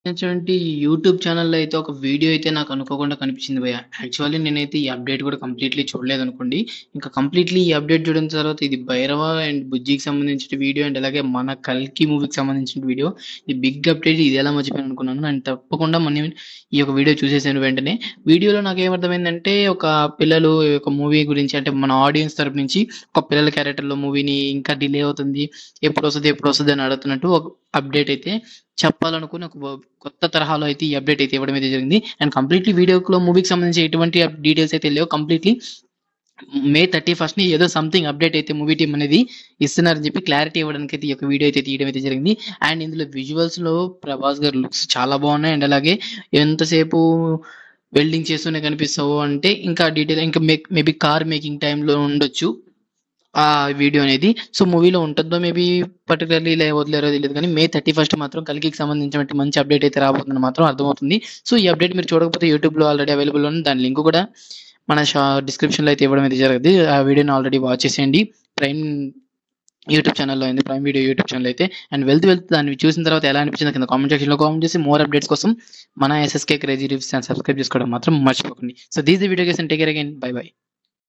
సంబంధించినటువంటి యూట్యూబ్ ఛానెల్‌లో అయితే ఒక వీడియో అయితే నాకు అనుకోకుండా కనిపించింది భయ్య. యాక్చువల్లీ నేనైతే ఈ అప్డేట్ కూడా కంప్లీట్‌లీ చూడలేదనుకోండి. ఇంకా కంప్లీట్‌లీ ఈ అప్డేట్ చూడన తర్వాత ఇది 'భైరవ' అండ్ 'బుజ్జికి' సంబంధించిన వీడియో అండ్ అలాగే మన 'కల్కి' మూవీకి సంబంధించిన వీడియో. ఈ బిగ్ అప్డేట్ ఇది ఎలా మర్చిపోయాను అనుకున్నాను. నేను తప్పకుండా ఈ యొక్క వీడియో చూసేసాను వెంటనే. వీడియోలో నాకేమర్థమైందంటే ఒక పిల్లలు ఒక మూవీ గురించి అంటే మన ఆడియన్స్ తరపు నుంచి ఒక పిల్లల క్యారెక్టర్‌లో మూవీని ఇంకా డిలే అవుతుంది. ఎప్పుడొస్తది అని అడుగుతున్నట్టు ఒక అప్డేట్ అయితే చెప్పాలనుకుని ఒక కొత్త తరహాలో అయితే ఈ అప్డేట్ అయితే ఇవ్వడం అయితే జరిగింది. అండ్ కంప్లీట్‌లీ మూవీకి సంబంధించి ఎటువంటి డీటెయిల్స్ అయితే లేవు. కంప్లీట్‌లీ మే 31ని ఏదో సంథింగ్ అప్డేట్ అయితే మూవీ టీమ్ అనేది ఇస్తున్నారని చెప్పి క్లారిటీ ఇవ్వడానికి అయితే ఈ యొక్క వీడియో అయితే తీయడం అయితే జరిగింది. అండ్ ఇందులో విజువల్స్‌లో ప్రభాస్ గారి లుక్స్ చాలా బాగున్నాయి. అండ్ అలాగే ఎంతసేపు వెల్డింగ్ చేస్తూనే కనిపిస్తావు అంటే ఇంకా డీటెయిల్ ఇంకా మేబీ కార్ మేకింగ్ టైమ్‌లో ఉండొచ్చు. ఆ వీడియో అనేది. సో, మూవీలో ఉంటుందో మేబీ పర్టిక్యులర్‌లీ ఇలా వదిలారో తెలీదు కానీ మే 31 మాత్రం 'కల్కి'కి సంబంధించినటువంటి మంచి అప్డేట్ అయితే రాబోతుందని మాత్రం అర్థమవుతుంది. సో, ఈ అప్డేట్ మీరు చూడకపోతే యూట్యూబ్‌లో ఆల్రెడీ అవైలబుల్ ఉంది. దాని లింక్ కూడా మన డిస్క్రిప్షన్‌లో అయితే ఇవ్వడం అయితే జరిగిద్ది. ఆ వీడియోని ఆల్రెడీ వాచ్ చేసేయండి. ప్రైమ్ యూట్యూబ్ ఛానెల్‌లో అయింది. ప్రైమ్ వీడియో యూట్యూబ్ ఛానెల్ అయితే. అండ్ వెళ్తూ దాన్ని చూసిన తర్వాత ఎలా అనిపించిందో కింద కామెంట్ సెక్షన్‌లో కామెంట్ చేసి మోర్ అప్డేట్స్ కోసం మన SSK crazy reviews channel subscribe చేసుకోవడం మాత్రం మర్చిపోకండి. So, this the video guys and take care again. By by.